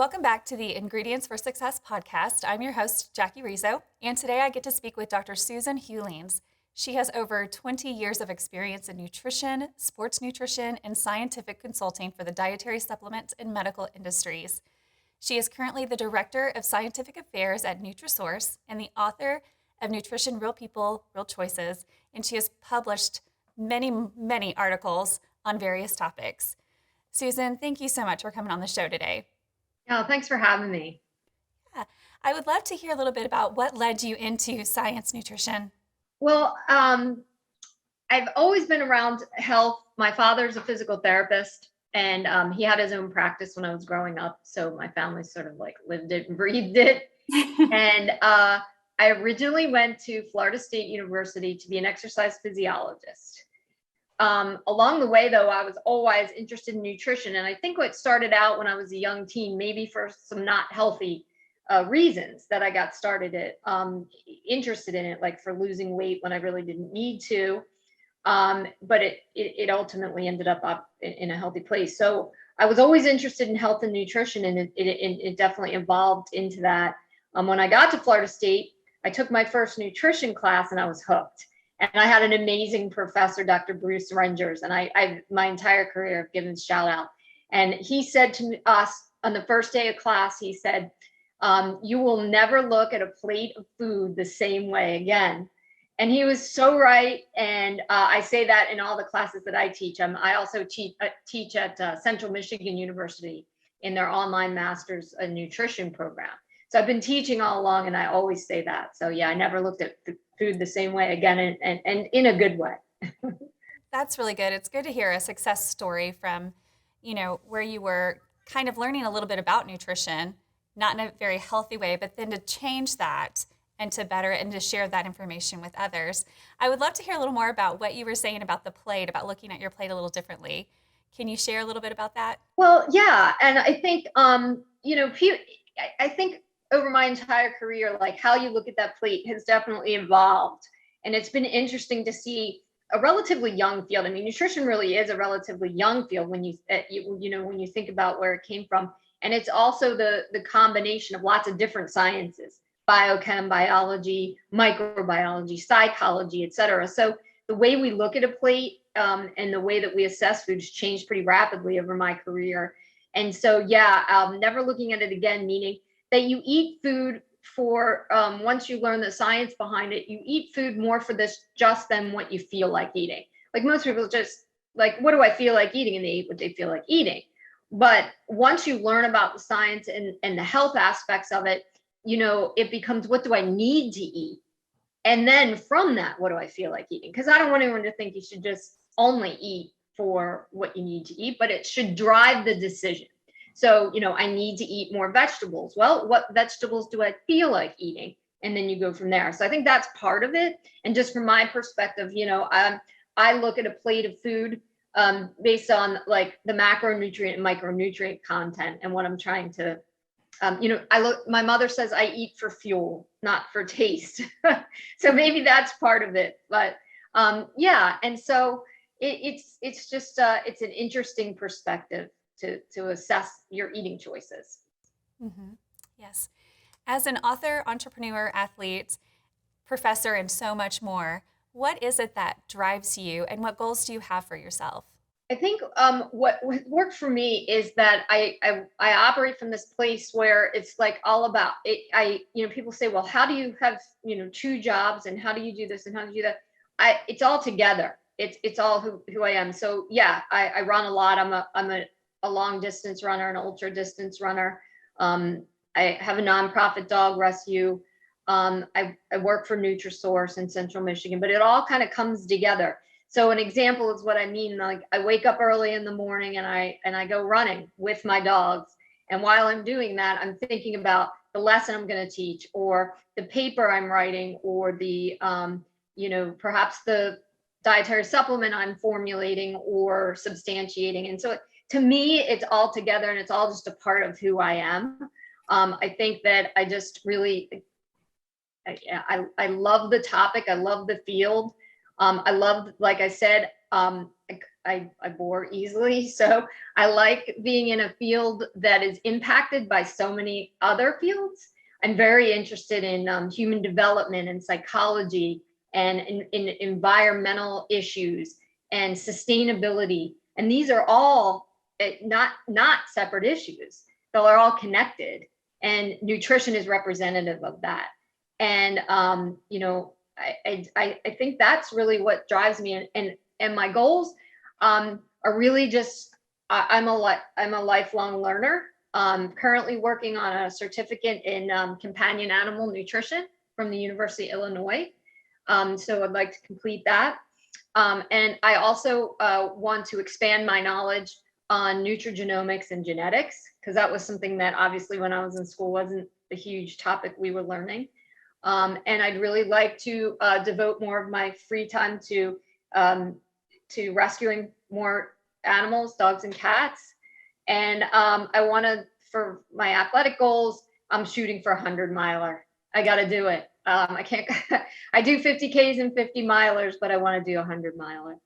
Welcome back to the Ingredients for Success podcast. I'm your host, Jackie Rizzo, and today I get to speak with Dr. Susan Hewlings. She has over 20 years of experience in nutrition, sports nutrition, and scientific consulting for the dietary supplements and medical industries. She is currently the Director of Scientific Affairs at NutraSource and the author of Nutrition, Real People, Real Choices, and she has published many articles on various topics. Susan, thank you so much for coming on the show today. Oh, thanks for having me. Yeah, I would love to hear a little bit about what led you into science nutrition. Well, I've always been around health. My father's a physical therapist, and he had his own practice when I was growing up. So my family sort of like lived it and breathed it. And I originally went to Florida State University to be an exercise physiologist. Along the way, though, I was always interested in nutrition. And I think what started out when I was a young teen, maybe for some not healthy reasons that I got interested in it, like for losing weight when I really didn't need to. But it ultimately ended up in a healthy place. So I was always interested in health and nutrition, and it definitely evolved into that. When I got to Florida State, I took my first nutrition class and I was hooked. And I had an amazing professor, Dr. Bruce Rangers, and I my entire career I've given shout out. And he said to us on the first day of class, he said, you will never look at a plate of food the same way again. And he was so right. And I say that in all the classes that I teach. I also teach at Central Michigan University in their online master's nutrition program. So I've been teaching all along, and I always say that. So yeah, I never looked at food the same way again, and in a good way. That's really good. It's good to hear a success story from, where you were kind of learning a little bit about nutrition, not in a very healthy way, but then to change that and to better it and to share that information with others. I would love to hear a little more about what you were saying about the plate, about looking at your plate a little differently. Can you share a little bit about that? Well, yeah, and I think I think over my entire career, like how you look at that plate has definitely evolved. And it's been interesting to see a relatively young field. I mean, nutrition really is a relatively young field when when you think about where it came from. And it's also the combination of lots of different sciences, biochem, biology, microbiology, psychology, et cetera. So the way we look at a plate and the way that we assess foods changed pretty rapidly over my career. And so, yeah, never looking at it again, meaning that you eat food for, once you learn the science behind it, you eat food more for this just than what you feel like eating. Like most people just like, what do I feel like eating? And they eat what they feel like eating. But once you learn about the science and the health aspects of it, it becomes, what do I need to eat? And then from that, what do I feel like eating? Because I don't want anyone to think you should just only eat for what you need to eat, but it should drive the decision. So, I need to eat more vegetables. Well, what vegetables do I feel like eating? And then you go from there. So I think that's part of it. And just from my perspective, I look at a plate of food based on like the macronutrient and micronutrient content and what I'm trying to, my mother says I eat for fuel, not for taste. So maybe that's part of it. But yeah. And so it's just, it's an interesting perspective to assess your eating choices. Mm-hmm. Yes. As an author, entrepreneur, athlete, professor, and so much more, what is it that drives you and what goals do you have for yourself? I think what worked for me is that I operate from this place where it's like all about it. People say, well, how do you have, two jobs and how do you do this and how do you do that? It's all together. It's all who I am. So yeah, I run a lot. I'm a long distance runner, an ultra distance runner. I have a nonprofit dog rescue. I work for NutraSource in Central Michigan, but it all kind of comes together. So an example is what I mean. Like I wake up early in the morning and I go running with my dogs. And while I'm doing that, I'm thinking about the lesson I'm going to teach or the paper I'm writing or the, perhaps the dietary supplement I'm formulating or substantiating. And so to me, it's all together and it's all just a part of who I am. I think that I just really, I love the topic. I love the field. I love, like I said, I I bore easily. So I like being in a field that is impacted by so many other fields. I'm very interested in human development and psychology and in environmental issues and sustainability. And these are all not separate issues. They're all connected. And nutrition is representative of that. And I think that's really what drives me. And my goals are really just I'm a lifelong learner. Currently working on a certificate in companion animal nutrition from the University of Illinois. So I'd like to complete that. And I also want to expand my knowledge on nutrigenomics and genetics, because that was something that obviously when I was in school wasn't a huge topic we were learning. And I'd really like to devote more of my free time to rescuing more animals, dogs and cats. And I want to, for my athletic goals, I'm shooting for 100-miler. I got to do it. I can't, I do 50Ks and 50-milers, but I want to do 100-miler.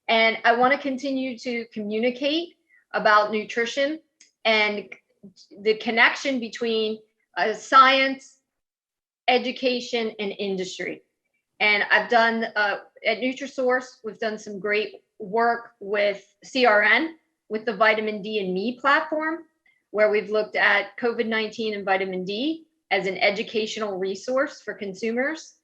And I want to continue to communicate about nutrition and the connection between science, education, and industry. And I've done, at NutraSource, we've done some great work with CRN, with the vitamin D and me platform, where we've looked at COVID-19 and vitamin D as an educational resource for consumers.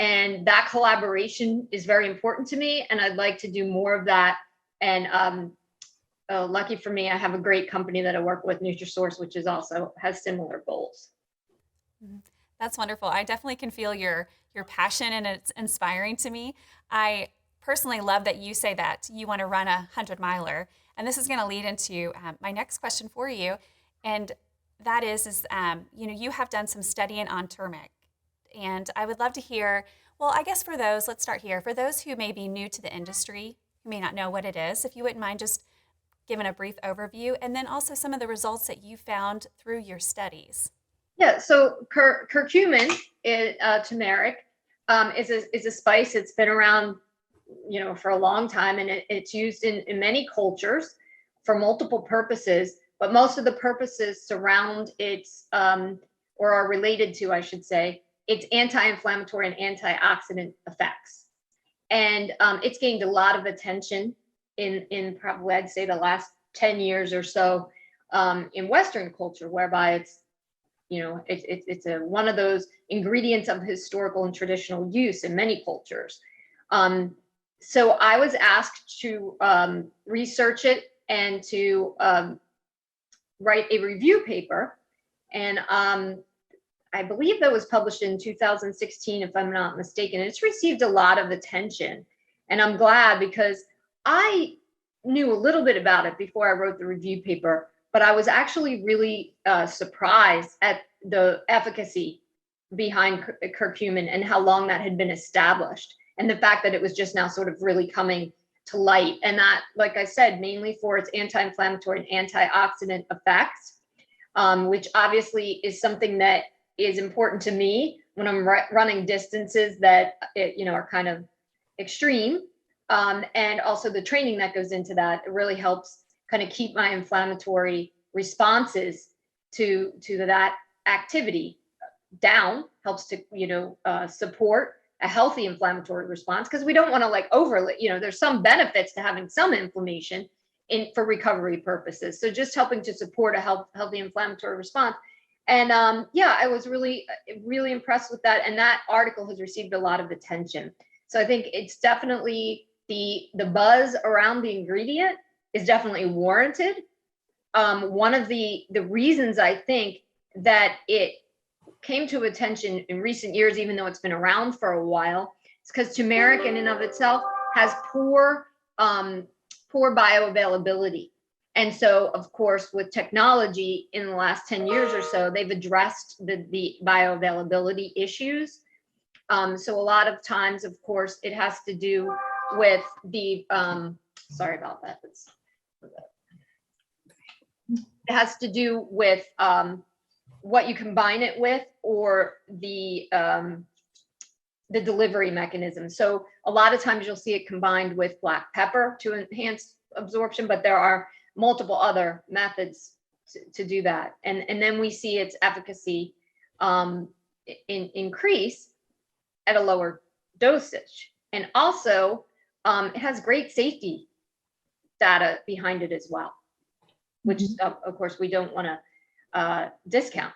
And that collaboration is very important to me. And I'd like to do more of that. And lucky for me, I have a great company that I work with, NutraSource, which is also has similar goals. That's wonderful. I definitely can feel your passion, and it's inspiring to me. I personally love that you say that you want to run a 100-miler. And this is going to lead into my next question for you. And that is you have done some studying on turmeric. And I would love to hear, well, I guess let's start here. For those who may be new to the industry, who may not know what it is, if you wouldn't mind just giving a brief overview, and then also some of the results that you found through your studies. Yeah, so curcumin, turmeric, is a spice. It's been around, for a long time, and it's used in many cultures for multiple purposes. But most of the purposes surround its, or are related to, I should say, its anti-inflammatory and antioxidant effects. And it's gained a lot of attention in probably, I'd say, the last 10 years or so in Western culture, whereby it's one of those ingredients of historical and traditional use in many cultures. So I was asked to research it and to write a review paper. And I believe that was published in 2016, if I'm not mistaken. It's received a lot of attention. And I'm glad, because I knew a little bit about it before I wrote the review paper, but I was actually really surprised at the efficacy behind curcumin and how long that had been established, and the fact that it was just now sort of really coming to light. And that, like I said, mainly for its anti-inflammatory and antioxidant effects, which obviously is something that is important to me when I'm running distances that are kind of extreme. And also the training that goes into that, it really helps kind of keep my inflammatory responses to that activity down, helps to support a healthy inflammatory response, because we don't want to overly, there's some benefits to having some inflammation for recovery purposes. So just helping to support a healthy inflammatory response. And I was really, really impressed with that. And that article has received a lot of attention. So I think it's definitely the buzz around the ingredient is definitely warranted. One of the reasons I think that it came to attention in recent years, even though it's been around for a while, is because turmeric in and of itself has poor bioavailability. And so, of course, with technology in the last 10 years or so, they've addressed the bioavailability issues. So a lot of times, of course, it has to do with the, sorry about that. It has to do with what you combine it with, or the delivery mechanism. So a lot of times you'll see it combined with black pepper to enhance absorption, but there are multiple other methods to do that. And then we see its efficacy increase at a lower dosage. And also, it has great safety data behind it as well, which of course we don't want to discount.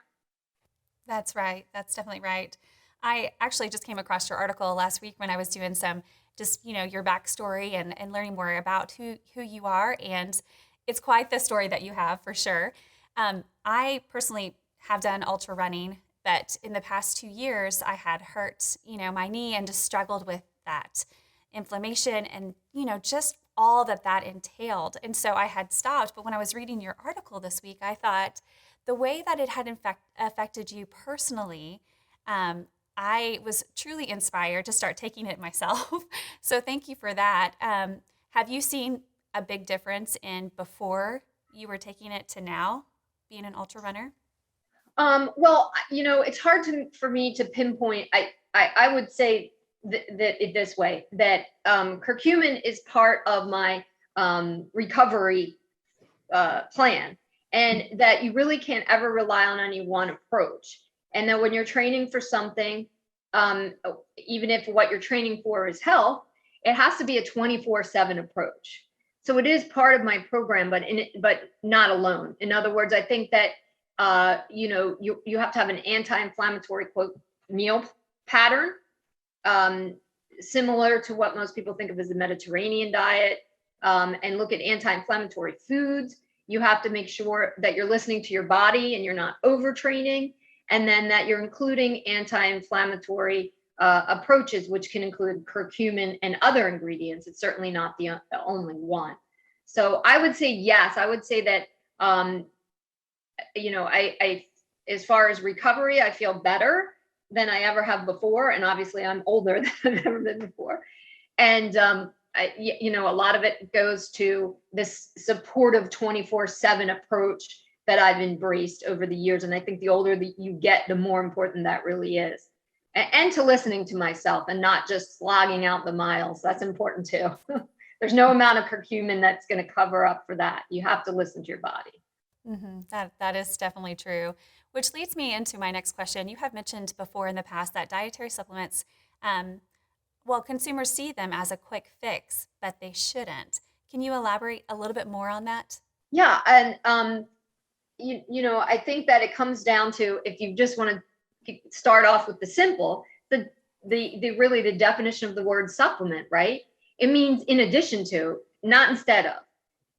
That's right. That's definitely right. I actually just came across your article last week when I was doing some your backstory and learning more about who you are. And it's quite the story that you have for sure. I personally have done ultra running, but in the past 2 years, I had hurt, my knee and just struggled with that inflammation and, just all that entailed. And so I had stopped. But when I was reading your article this week, I thought the way that it had affected you personally, I was truly inspired to start taking it myself. So thank you for that. Have you seen a big difference in before you were taking it to now being an ultra runner? Well, it's hard for me to pinpoint. I would say that this way, that curcumin is part of my recovery plan, and that you really can't ever rely on any one approach. And that when you're training for something, even if what you're training for is health, it has to be a 24/7 approach. So it is part of my program, but not alone. In other words, I think that you have to have an anti-inflammatory meal pattern, similar to what most people think of as the Mediterranean diet, and look at anti-inflammatory foods. You have to make sure that you're listening to your body and you're not overtraining, and then that you're including anti-inflammatory approaches, which can include curcumin and other ingredients. It's certainly not the only one. So I would say yes. I would say that I as far as recovery, I feel better than I ever have before, and obviously I'm older than I've ever been before. And a lot of it goes to this supportive 24/7 approach that I've embraced over the years. And I think the older that you get, the more important that really is. And to listening to myself and not just slogging out the miles. That's important too. There's no amount of curcumin that's going to cover up for that. You have to listen to your body. Mm-hmm. That is definitely true, which leads me into my next question. You have mentioned before in the past that dietary supplements, consumers see them as a quick fix, but they shouldn't. Can you elaborate a little bit more on that? Yeah, and I think that it comes down to, if you just want to start off with the simple, the really the definition of the word supplement, right? It means in addition to, not instead of.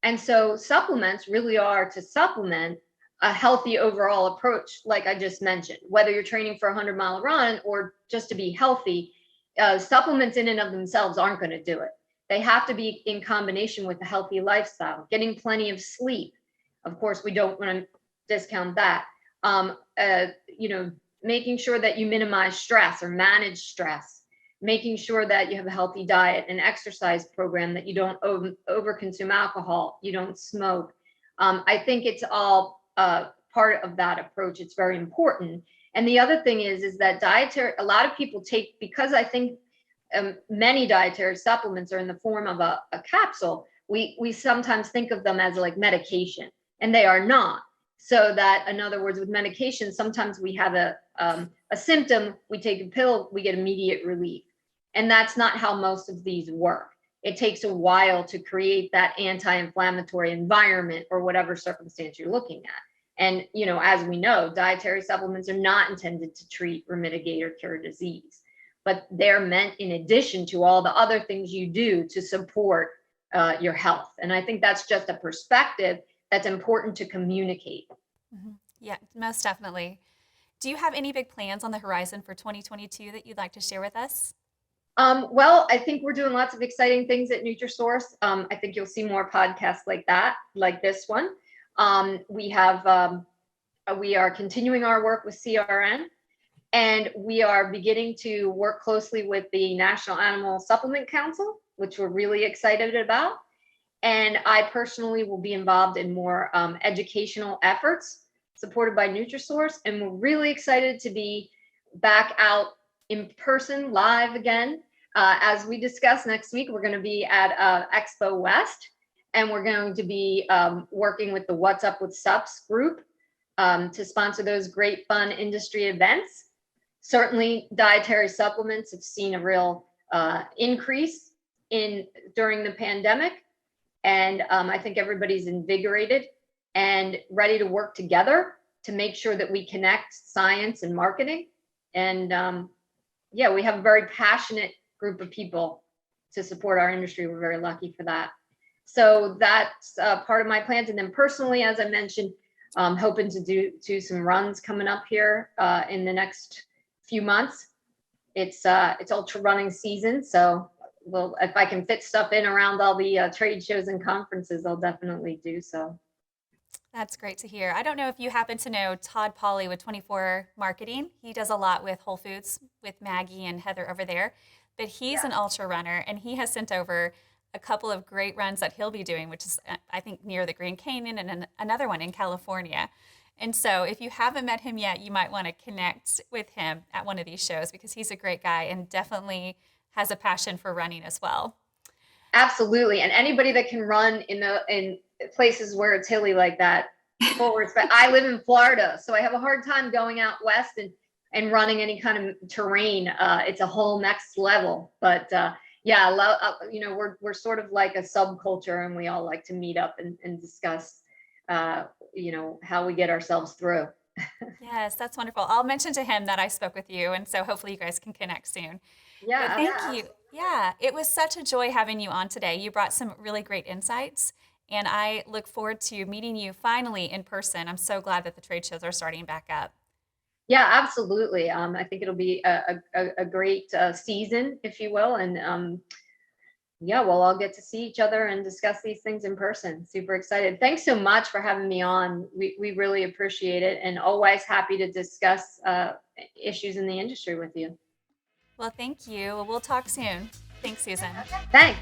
And so supplements really are to supplement a healthy overall approach, like I just mentioned. Whether you're training for a 100-mile run or just to be healthy, supplements in and of themselves aren't going to do it. They have to be in combination with a healthy lifestyle, getting plenty of sleep. Of course, we don't want to discount that. Making sure that you minimize stress or manage stress, making sure that you have a healthy diet and exercise program, that you don't overconsume alcohol, you don't smoke. I think it's all part of that approach. It's very important. And the other thing is that a lot of people take, because I think many dietary supplements are in the form of a capsule, we sometimes think of them as like medication, and they are not. So that, in other words, with medication, sometimes we have a symptom, we take a pill, we get immediate relief. And that's not how most of these work. It takes a while to create that anti-inflammatory environment or whatever circumstance you're looking at. And, as we know, dietary supplements are not intended to treat or mitigate or cure disease, but they're meant in addition to all the other things you do to support your health. And I think that's just a perspective that's important to communicate. Mm-hmm. Yeah, most definitely. Do you have any big plans on the horizon for 2022 that you'd like to share with us? Well, I think we're doing lots of exciting things at NutraSource. I think you'll see more podcasts like that, like this one. We are continuing our work with CRN, and we are beginning to work closely with the National Animal Supplement Council, which we're really excited about. And I personally will be involved in more educational efforts supported by NutraSource. And we're really excited to be back out in person, live again. As we discussed, next week, we're going to be at Expo West. And we're going to be working with the What's Up with Sups group to sponsor those great fun industry events. Certainly, dietary supplements have seen a real increase during the pandemic, and I think everybody's invigorated and ready to work together to make sure that we connect science and marketing. And yeah, we have a very passionate group of people to support our industry. We're very lucky for that. So that's part of my plans. And then personally, as I mentioned, hoping to do some runs coming up here in the next few months. It's ultra running season, so if I can fit stuff in around all the trade shows and conferences, I'll definitely do so. That's great to hear. I don't know if you happen to know Todd Pauly with 24 Marketing. He does a lot with Whole Foods with Maggie and Heather over there, but he's an ultra runner, and he has sent over a couple of great runs that he'll be doing, which is, I think, near the Grand Canyon, and another one in California. And so if you haven't met him yet, you might want to connect with him at one of these shows, because he's a great guy and definitely has a passion for running as well. Absolutely. And anybody that can run in places where it's hilly like that, full respect. I live in Florida, so I have a hard time going out west and running any kind of terrain. It's a whole next level. But yeah, we're sort of like a subculture, and we all like to meet up and discuss how we get ourselves through. Yes, that's wonderful. I'll mention to him that I spoke with you, and so hopefully you guys can connect soon. Yeah. But thank you. Yeah, it was such a joy having you on today. You brought some really great insights, and I look forward to meeting you finally in person. I'm so glad that the trade shows are starting back up. Yeah, absolutely. I think it'll be a great season, if you will. And yeah, we'll all get to see each other and discuss these things in person. Super excited. Thanks so much for having me on. We really appreciate it, and always happy to discuss issues in the industry with you. Well, thank you. We'll talk soon. Thanks, Susan. Thanks.